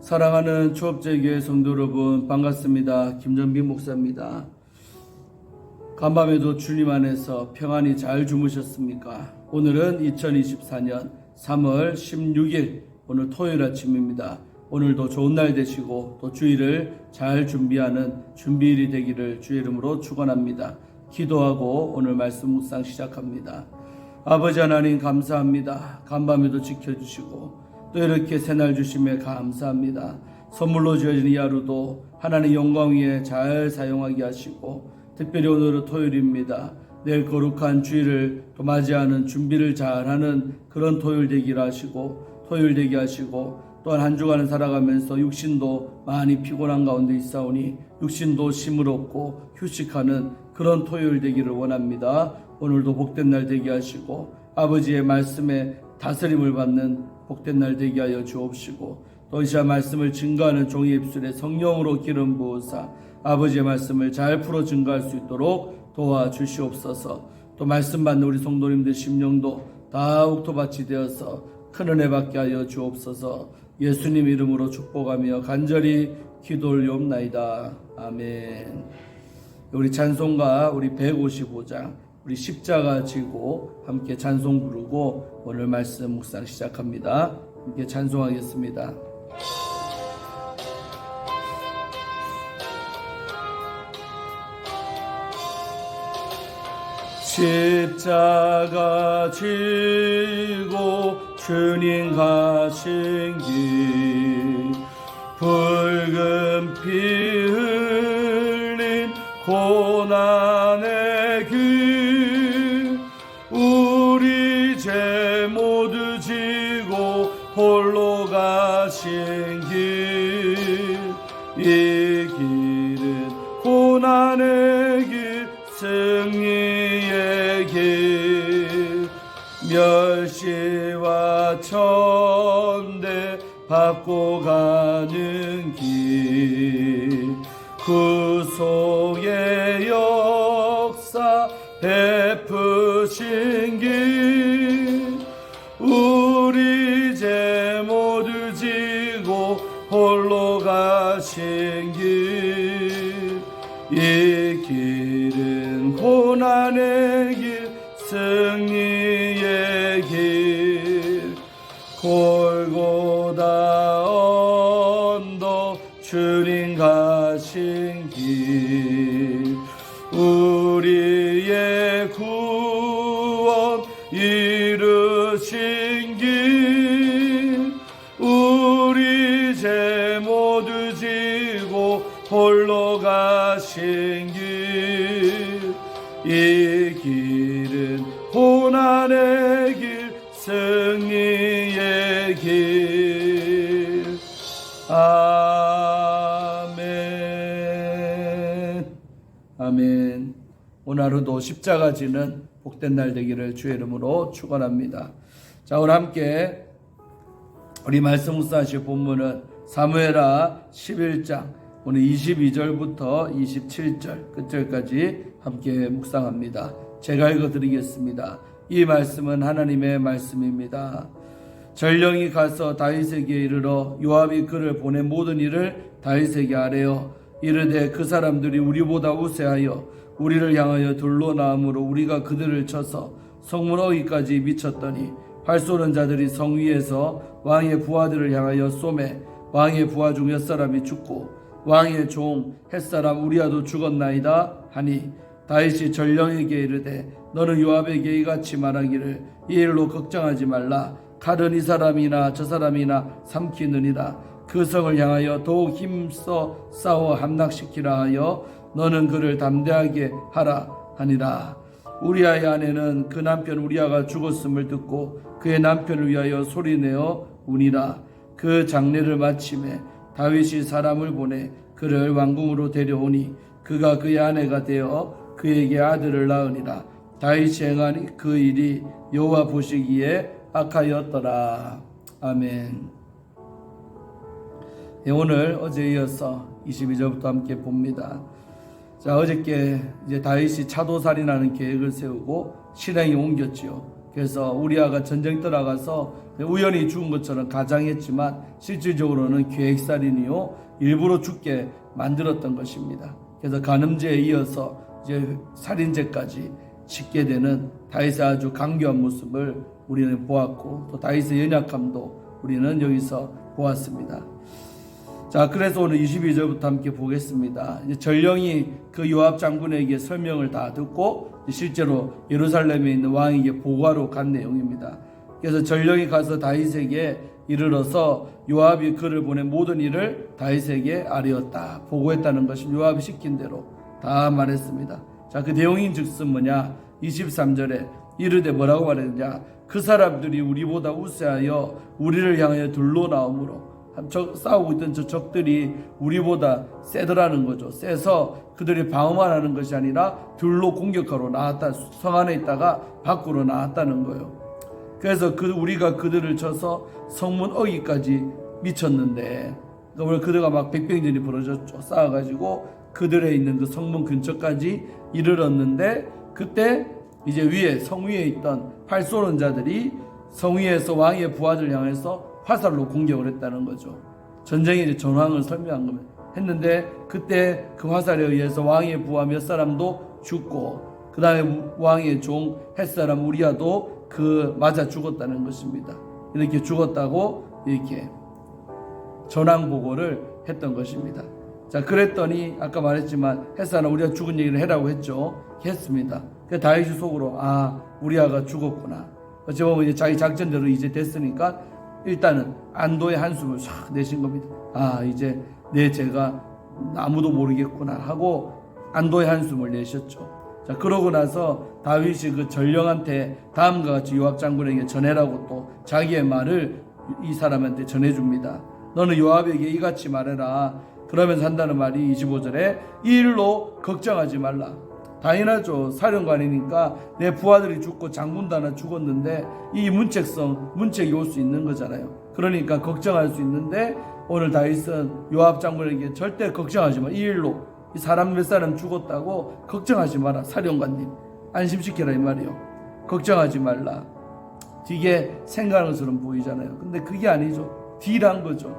사랑하는 초업제교회 성도 여러분, 반갑습니다. 김전빈 목사입니다. 간밤에도 주님 안에서 평안히 잘 주무셨습니까? 오늘은 2024년 3월 16일 오늘 토요일 아침입니다. 오늘도 좋은 날 되시고 또 주일을 잘 준비하는 준비일이 되기를 주의 이름으로 축원합니다. 기도하고 오늘 말씀 묵상 시작합니다. 아버지 하나님 감사합니다. 간밤에도 지켜주시고 또 이렇게 새날 주심에 감사합니다. 선물로 주어진 이 하루도 하나님 영광 위에 잘 사용하게 하시고 특별히 오늘은 토요일입니다. 내일 거룩한 주일을 또 맞이하는 준비를 잘하는 그런 토요일 되게 하시고 또한 한 주간을 살아가면서 육신도 많이 피곤한 가운데 있사오니 육신도 힘을 얻고 휴식하는 그런 토요일 되기를 원합니다. 오늘도 복된 날 되게 하시고 아버지의 말씀에 다스림을 받는 복된 날 되게 하여 주옵시고 또 이 시간 말씀을 증거하는 종의 입술에 성령으로 기름 부으사 아버지의 말씀을 잘 풀어 증거할 수 있도록 도와주시옵소서. 또 말씀 받는 우리 성도님들 심령도 더욱더 밭이 되어서 큰 은혜 받게 하여 주옵소서. 예수님 이름으로 축복하며 간절히 기도 올리옵나이다. 아멘. 우리 찬송가 우리 155장 우리 십자가 지고 함께 찬송 부르고 오늘 말씀 묵상 시작합니다. 함께 찬송하겠습니다. 십자가 지고 주님 가신 길 붉은 피 흘린 고난의 길 우리 죄 모두 지고 홀로 가신 길 이 길은 고난의 길 승리의 길 멸시와 천대 받고 가는 길 구속의 역사 베푸신 길 우리 죄 모두 지고 홀로 가신 길 이 길은 고난의 길 승리의 길 골고다 언덕 주님 가신 길 우리의 구원 이루신 길 우리 죄 모두 지고 홀로 가신 길 이 길은 고난의 길 승리의 길 아멘. 아멘. 오늘 하루도 십자가 지는 복된 날 되기를 주의 이름으로 축원합니다. 자, 오늘 함께 우리 말씀 묵상하실 본문은 사무엘하 11장 오늘 22절부터 27절 끝절까지 함께 묵상합니다. 제가 읽어드리겠습니다. 이 말씀은 하나님의 말씀입니다. 전령이 가서 다윗에게 이르러 요압이 그를 보낸 모든 일을 다윗에게 아뢰어 이르되 그 사람들이 우리보다 우세하여 우리를 향하여 둘로 나음으로 우리가 그들을 쳐서 성문 어귀까지 미쳤더니 활 쏘는 자들이 성 위에서 왕의 부하들을 향하여 쏘매 왕의 부하 중 6사람이 죽고 왕의 종 햇사람 우리아도 죽었나이다 하니 다윗이 전령에게 이르되 너는 요압에게 이같이 말하기를 이 일로 걱정하지 말라. 칼은 이 사람이나 저 사람이나 삼키느니라. 그 성을 향하여 더욱 힘써 싸워 함락시키라 하여 너는 그를 담대하게 하라 하니라. 우리아의 아내는 그 남편 우리아가 죽었음을 듣고 그의 남편을 위하여 소리내어 우니라. 그 장례를 마침에 다윗이 사람을 보내 그를 왕궁으로 데려오니 그가 그의 아내가 되어 그에게 아들을 낳으니라. 다윗이 행한 그 일이 여호와 보시기에 악하였더라. 아멘. 오늘 어제에 이어서 22절부터 함께 봅니다. 자, 어저께 이제 다윗이 차도살인하는 계획을 세우고 실행에 옮겼지요. 그래서 우리아가 전쟁 떠나가서 우연히 죽은 것처럼 가장했지만 실질적으로는 계획살인이요 일부러 죽게 만들었던 것입니다. 그래서 간음죄에 이어서 이제 살인죄까지 짓게 되는 다윗의 아주 강교한 모습을 우리는 보았고, 또 다윗의 연약함도 우리는 여기서 보았습니다. 자, 그래서 오늘 22절부터 함께 보겠습니다. 이제 전령이 그 요압 장군에게 설명을 다 듣고 실제로 예루살렘에 있는 왕에게 보고하러 간 내용입니다. 그래서 전령이 가서 다윗에게 이르러서 요압이 그를 보낸 모든 일을 다윗에게 아뢰었다, 보고했다는 것을 요압이 시킨 대로 다 말했습니다. 자, 그 내용인 즉슨 뭐냐? 23절에 이르되 뭐라고 말했느냐? 그 사람들이 우리보다 우세하여 우리를 향하여 둘로 나오므로, 싸우고 있던 저 적들이 우리보다 세더라는 거죠. 세서 그들이 방어만 하는 것이 아니라 둘로 공격하러 나왔다. 성 안에 있다가 밖으로 나왔다는 거예요. 그래서 우리가 그들을 쳐서 성문 어기까지 미쳤는데, 그들과 막 백병전이 벌어졌죠. 싸워가지고 그들에 있는 그 성문 근처까지 이르렀는데, 그때 이제 성 위에 있던 활 쏘는 자들이 성 위에서 왕의 부하들 향해서 화살로 공격을 했다는 거죠. 전쟁의 이제 전황을 설명한 겁니다. 했는데 그때 그 화살에 의해서 왕의 부하 몇 사람도 죽고, 그 다음에 왕의 종 햇사람 우리아도 맞아 죽었다는 것입니다. 이렇게 죽었다고 이렇게 전황 보고를 했던 것입니다. 자, 그랬더니 아까 말했지만 햇사람 우리아 죽은 얘기를 해라고 했죠. 했습니다. 그 다윗이 속으로 우리아가 죽었구나. 어찌 보면 이제 자기 작전대로 이제 됐으니까 일단은 안도의 한숨을 싹 내신 겁니다. 이제 내 죄가 아무도 모르겠구나 하고 안도의 한숨을 내셨죠. 자, 그러고 나서 다윗이 그 전령한테 다음과 같이 요압 장군에게 전해라고 또 자기의 말을 이 사람한테 전해줍니다. 너는 요압에게 이같이 말해라. 그러면서 한다는 말이 25절에 이 일로 걱정하지 말라. 당연하죠. 사령관이니까 내 부하들이 죽고 장군도 하나 죽었는데 이 문책이 올 수 있는 거잖아요. 그러니까 걱정할 수 있는데, 오늘 다윗은 요압 장군에게 절대 걱정하지 마. 이 일로 이 사람 몇 사람 죽었다고 걱정하지 마라. 사령관님 안심시켜라 이 말이요. 걱정하지 말라. 되게 생각하는 것처럼 보이잖아요. 근데 그게 아니죠. 딜한 거죠.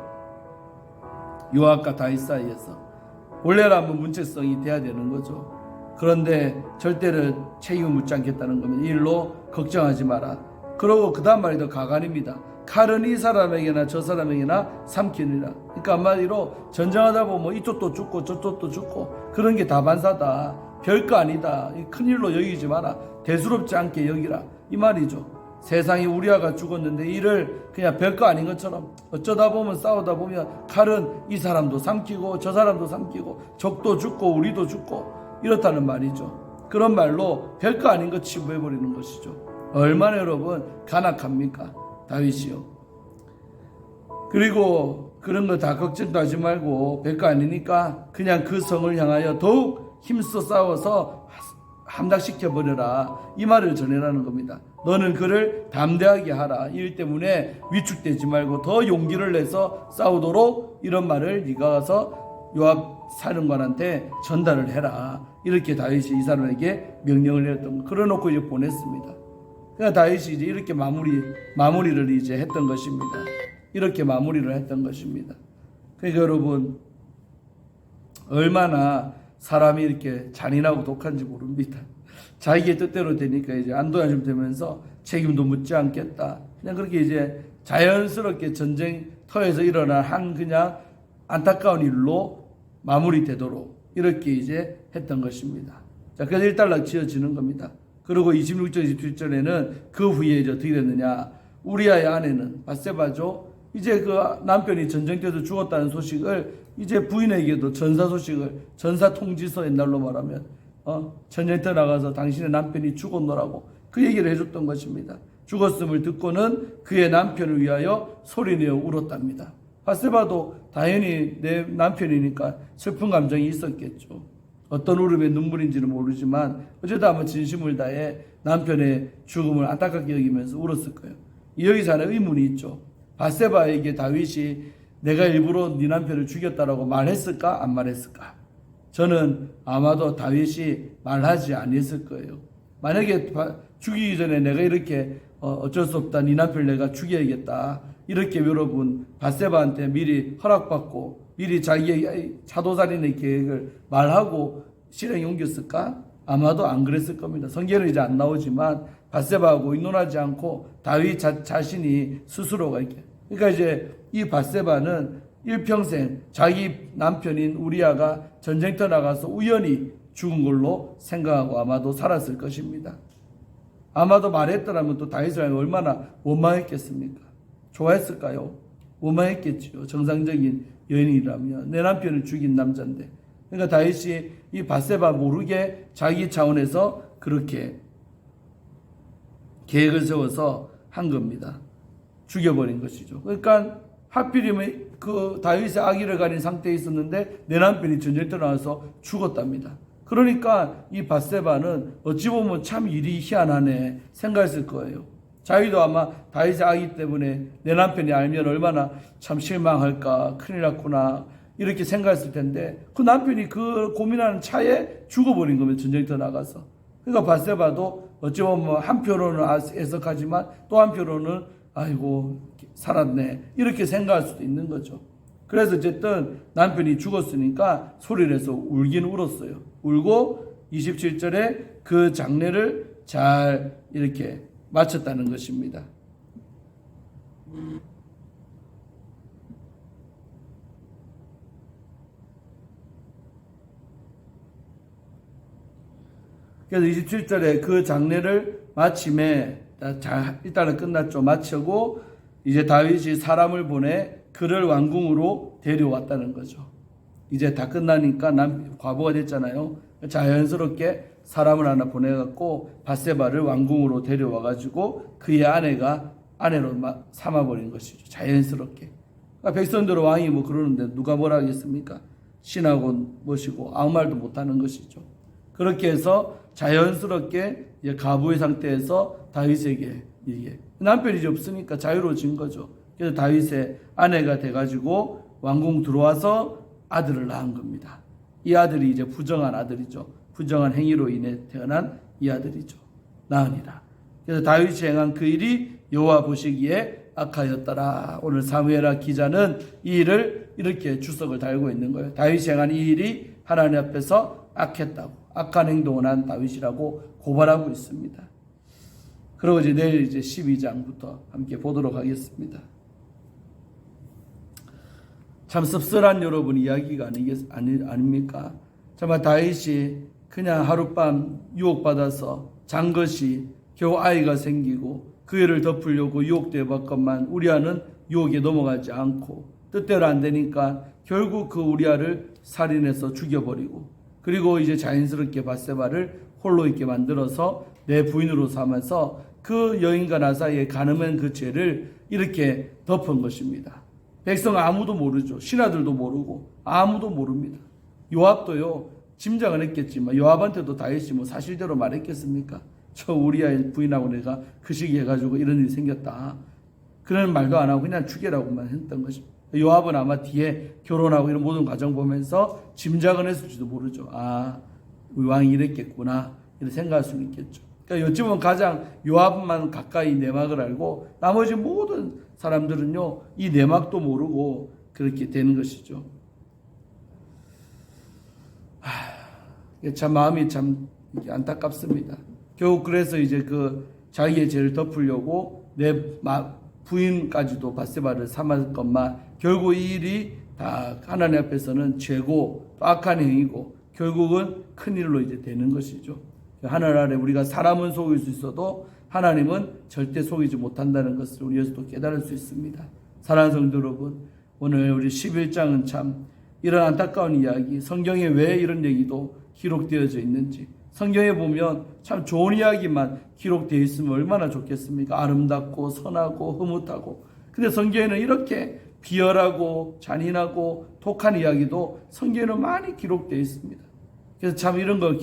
요압과 다윗 사이에서 원래라면 문책성이 돼야 되는 거죠. 그런데 절대로 책임을 묻지 않겠다는 겁니다. 이 일로 걱정하지 마라. 그러고 그 다음 말이 더 가관입니다. 칼은 이 사람에게나 저 사람에게나 삼키니라. 그러니까 한마디로 전쟁하다 보면 이쪽도 죽고 저쪽도 죽고 그런 게 다반사다. 별거 아니다. 큰일로 여기지 마라. 대수롭지 않게 여기라. 이 말이죠. 세상에 우리아가 죽었는데 이를 그냥 별거 아닌 것처럼 어쩌다 보면 싸우다 보면 칼은 이 사람도 삼키고 저 사람도 삼키고 적도 죽고 우리도 죽고 이렇다는 말이죠. 그런 말로 별거 아닌 것 치부해버리는 것이죠. 얼마나 여러분 간악합니까? 다윗이요. 그리고 그런 거 다 걱정도 하지 말고 별거 아니니까 그냥 그 성을 향하여 더욱 힘써 싸워서 함락시켜버려라. 이 말을 전해라는 겁니다. 너는 그를 담대하게 하라. 이 일 때문에 위축되지 말고 더 용기를 내서 싸우도록 이런 말을 네가 가서 요압 사령관한테 전달을 해라. 이렇게 다윗이 이 사람에게 명령을 내렸던 거. 그래놓고 이제 보냈습니다. 그러니까 다윗이 이제 이렇게 마무리를 이제 했던 것입니다. 이렇게 마무리를 했던 것입니다. 그러니까 여러분 얼마나 사람이 이렇게 잔인하고 독한지 모릅니다. 자기의 뜻대로 되니까 이제 안도가 좀 되면서 책임도 묻지 않겠다. 그냥 그렇게 이제 자연스럽게 전쟁터에서 일어난 그냥 안타까운 일로 마무리되도록 이렇게 이제 했던 것입니다. 자, 그래서 일단락 지어지는 겁니다. 그리고 26절, 27절에는 그 후에 이제 어떻게 됐느냐. 우리아의 아내는 밧세바죠. 이제 그 남편이 전쟁터에서 죽었다는 소식을 이제 부인에게도 전사 통지서 옛날로 말하면 전쟁터 나가서 당신의 남편이 죽었노라고 그 얘기를 해줬던 것입니다. 죽었음을 듣고는 그의 남편을 위하여 소리내어 울었답니다. 밧세바도 당연히 내 남편이니까 슬픈 감정이 있었겠죠. 어떤 울음의 눈물인지는 모르지만 어쩌다 한번 진심을 다해 남편의 죽음을 안타깝게 여기면서 울었을 거예요. 여기서 하나 의문이 있죠. 밧세바에게 다윗이 내가 일부러 네 남편을 죽였다라고 말했을까 안 말했을까? 저는 아마도 다윗이 말하지 않았을 거예요. 만약에 죽이기 전에 내가 이렇게 어쩔 수 없다. 네 남편을 내가 죽여야겠다. 이렇게 여러분 밧세바한테 미리 허락받고 미리 자기의 차도살인의 계획을 말하고 실행에 옮겼을까? 아마도 안 그랬을 겁니다. 성경은 이제 안 나오지만 밧세바하고 의논하지 않고 다윗 자신이 스스로가 이렇게. 그러니까 이제 이 밧세바는 일평생 자기 남편인 우리아가 전쟁터 나가서 우연히 죽은 걸로 생각하고 아마도 살았을 것입니다. 아마도 말했더라면 또 다윗을 얼마나 원망했겠습니까? 좋아했을까요? 원망했겠죠. 정상적인 여인이라면 내 남편을 죽인 남자인데. 그러니까 다윗이 이 밧세바 모르게 자기 차원에서 그렇게 계획을 세워서 한 겁니다. 죽여버린 것이죠. 그러니까 하필이면 그 다윗의 아기를 가진 상태에 있었는데 내 남편이 전쟁터 나와서 죽었답니다. 그러니까 이 밧세바는 어찌 보면 참 일이 희한하네 생각했을 거예요. 자기도 아마 다윗의 아기 때문에 내 남편이 알면 얼마나 참 실망할까, 큰일 났구나 이렇게 생각했을 텐데 그 남편이 그 고민하는 차에 죽어버린 겁니다. 전쟁터 나가서. 그러니까 밧세바도 어찌 보면 한편으로는 애석하지만 또 한편으로는 아이고 살았네 이렇게 생각할 수도 있는 거죠. 그래서 어쨌든 남편이 죽었으니까 소리를 해서 울긴 울었어요. 울고 27절에 그 장례를 잘 이렇게 마쳤다는 것입니다. 그래서 27절에 그 장례를 마침에 잘 일단은 끝났죠. 마치고 이제 다윗이 사람을 보내 그를 왕궁으로 데려왔다는 거죠. 이제 다 끝나니까 과부가 됐잖아요. 자연스럽게 사람을 하나 보내갖고 밧세바를 왕궁으로 데려와가지고 그의 아내로 삼아버린 것이죠. 자연스럽게. 그러니까 백성들은 왕이 뭐 그러는데 누가 뭐라 하겠습니까? 신하고 모시고 아무 말도 못하는 것이죠. 그렇게 해서 자연스럽게 가부의 상태에서 다윗에게 이게 남편이 이제 없으니까 자유로워진 거죠. 그래서 다윗의 아내가 돼가지고 왕궁 들어와서 아들을 낳은 겁니다. 이 아들이 이제 부정한 아들이죠. 부정한 행위로 인해 태어난 이 아들이죠. 나으니라. 그래서 다윗이 행한 그 일이 여호와 보시기에 악하였더라. 오늘 사무엘하 기자는 이 일을 이렇게 주석을 달고 있는 거예요. 다윗이 행한 이 일이 하나님 앞에서 악했다고, 악한 행동을 한 다윗이라고 고발하고 있습니다. 그리고 이제 내일 이제 12장부터 함께 보도록 하겠습니다. 참 씁쓸한 여러분 이야기가 아닙니까? 정말 다윗이 그냥 하룻밤 유혹받아서 잔 것이 겨우 아이가 생기고 그 일을 덮으려고 유혹되어 봤건만 우리아는 유혹에 넘어가지 않고 뜻대로 안 되니까 결국 그 우리아를 살인해서 죽여버리고 그리고 이제 자연스럽게 밧세바를 홀로 있게 만들어서 내 부인으로 삼아서 그 여인과 나 사이에 가늠한 그 죄를 이렇게 덮은 것입니다. 백성 아무도 모르죠. 신하들도 모르고 아무도 모릅니다. 요압도요 짐작은 했겠지만 요압한테도 다윗이 뭐 사실대로 말했겠습니까? 저 우리아의 부인하고 내가 그 시기에 해가지고 이런 일이 생겼다. 그런 말도 안 하고 그냥 죽여라고만 했던 것입니다. 요압은 아마 뒤에 결혼하고 이런 모든 과정 보면서 짐작은 했을지도 모르죠. 아, 우리 왕이 이랬겠구나 이렇게 생각할 수 있겠죠. 그러니까 요즘은 가장 요압만 가까이 내막을 알고 나머지 모든 사람들은요 이 내막도 모르고 그렇게 되는 것이죠. 참 마음이 참 안타깝습니다. 결국 그래서 이제 그 자기의 죄를 덮으려고 내 부인까지도 밧세바를 삼았건만 결국 이 일이 다 하나님 앞에서는 죄고 또 악한 행위고 결국은 큰 일로 이제 되는 것이죠. 하늘 아래 우리가 사람은 속일 수 있어도 하나님은 절대 속이지 못한다는 것을 우리에서도 깨달을 수 있습니다. 사랑하는 성도 여러분, 오늘 우리 11장은 참 이런 안타까운 이야기, 성경에 왜 이런 얘기도 기록되어져 있는지, 성경에 보면 참 좋은 이야기만 기록되어 있으면 얼마나 좋겠습니까? 아름답고 선하고 흐뭇하고. 근데 성경에는 이렇게 비열하고 잔인하고 독한 이야기도 성경에는 많이 기록되어 있습니다. 그래서 참 이런 거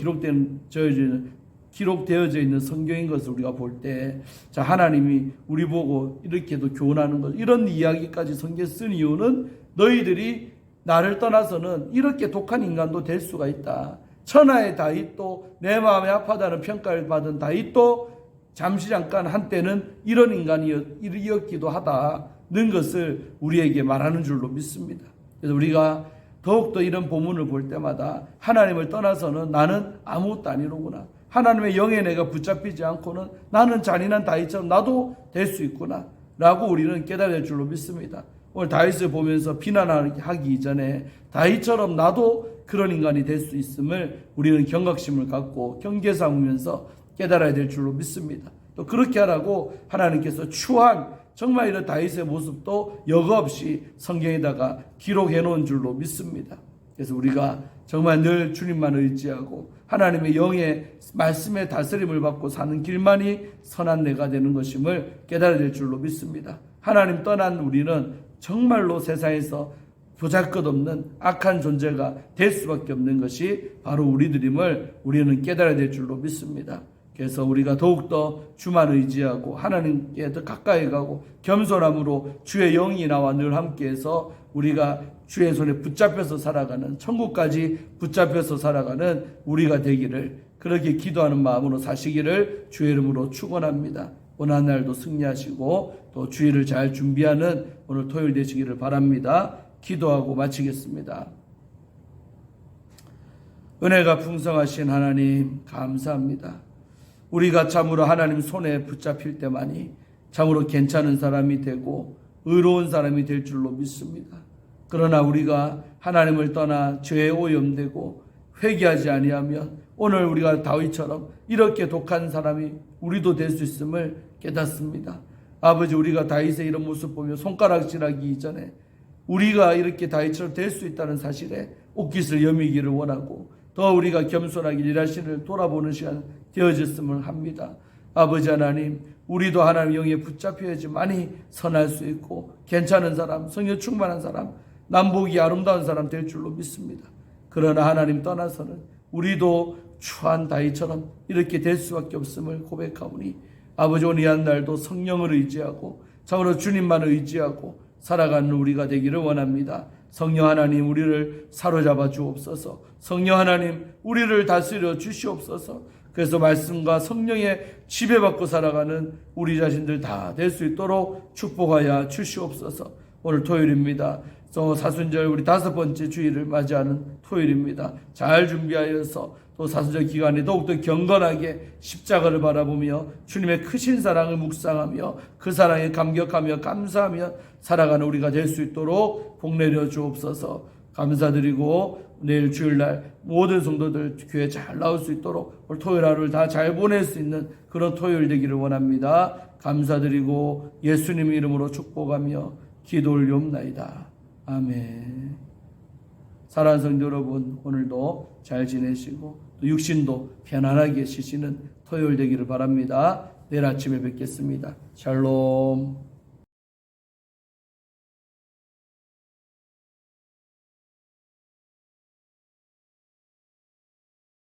기록되어져 있는 성경인 것을 우리가 볼 때, 자, 하나님이 우리 보고 이렇게도 교훈하는 것, 이런 이야기까지 성경에 쓴 이유는 너희들이 나를 떠나서는 이렇게 독한 인간도 될 수가 있다. 천하의 다윗도 내 마음에 아파하다는 평가를 받은 다윗도 잠시 잠깐 한때는 이런 인간이었기도 하다는 것을 우리에게 말하는 줄로 믿습니다. 그래서 우리가 더욱더 이런 본문을 볼 때마다 하나님을 떠나서는 나는 아무것도 아니로구나. 하나님의 영에 내가 붙잡히지 않고는 나는 잔인한 다윗처럼 나도 될 수 있구나 라고 우리는 깨달을 줄로 믿습니다. 오늘 다윗을 보면서 비난하기 이전에 다윗처럼 나도 그런 인간이 될 수 있음을 우리는 경각심을 갖고 경계 삼으면서 깨달아야 될 줄로 믿습니다. 또 그렇게 하라고 하나님께서 추한 정말 이런 다윗의 모습도 여과 없이 성경에다가 기록해 놓은 줄로 믿습니다. 그래서 우리가 정말 늘 주님만 의지하고 하나님의 영의 말씀의 다스림을 받고 사는 길만이 선한 내가 되는 것임을 깨달아야 될 줄로 믿습니다. 하나님 떠난 우리는 정말로 세상에서 보잘것없는 악한 존재가 될 수밖에 없는 것이 바로 우리들임을 우리는 깨달아야 될 줄로 믿습니다. 그래서 우리가 더욱더 주만 의지하고 하나님께 더 가까이 가고 겸손함으로 주의 영이 나와 늘 함께해서 우리가 주의 손에 붙잡혀서 살아가는, 천국까지 붙잡혀서 살아가는 우리가 되기를, 그렇게 기도하는 마음으로 사시기를 주의 이름으로 축원합니다. 오늘 한 날도 승리하시고 또 주일을 잘 준비하는 오늘 토요일 되시기를 바랍니다. 기도하고 마치겠습니다. 은혜가 풍성하신 하나님 감사합니다. 우리가 참으로 하나님 손에 붙잡힐 때만이 참으로 괜찮은 사람이 되고 의로운 사람이 될 줄로 믿습니다. 그러나 우리가 하나님을 떠나 죄에 오염되고 회개하지 아니하면 오늘 우리가 다윗처럼 이렇게 독한 사람이 우리도 될 수 있음을 깨닫습니다. 아버지, 우리가 다윗의 이런 모습 보며 손가락질하기 이전에 우리가 이렇게 다윗처럼 될 수 있다는 사실에 옷깃을 여미기를 원하고 더 우리가 겸손하게 일하시를 돌아보는 시간 되어졌음을 합니다. 아버지 하나님, 우리도 하나님 영에 붙잡혀야지 많이 선할 수 있고 괜찮은 사람, 성령 충만한 사람, 남보기 아름다운 사람 될 줄로 믿습니다. 그러나 하나님 떠나서는 우리도 추한 다윗처럼 이렇게 될 수밖에 없음을 고백하오니 아버지, 오늘 한 날도 성령을 의지하고 참으로 주님만 의지하고 살아가는 우리가 되기를 원합니다. 성령 하나님, 우리를 사로잡아 주옵소서. 성령 하나님, 우리를 다스려 주시옵소서. 그래서 말씀과 성령에 지배받고 살아가는 우리 자신들 다 될 수 있도록 축복하여 주시옵소서. 오늘 토요일입니다. 사순절 우리 5번째 주일을 맞이하는 토요일입니다. 잘 준비하여서 또 사순절 기간에 더욱더 경건하게 십자가를 바라보며 주님의 크신 사랑을 묵상하며 그 사랑에 감격하며 감사하며 살아가는 우리가 될 수 있도록 복내려 주옵소서. 감사드리고 내일 주일날 모든 성도들 교회 잘 나올 수 있도록 오늘 토요일 하루를 다 잘 보낼 수 있는 그런 토요일 되기를 원합니다. 감사드리고 예수님 이름으로 축복하며 기도 올리옵나이다. 아멘. 사랑하는 성도 여러분, 오늘도 잘 지내시고 또 육신도 편안하게 쉬시는 토요일 되기를 바랍니다. 내일 아침에 뵙겠습니다. 샬롬.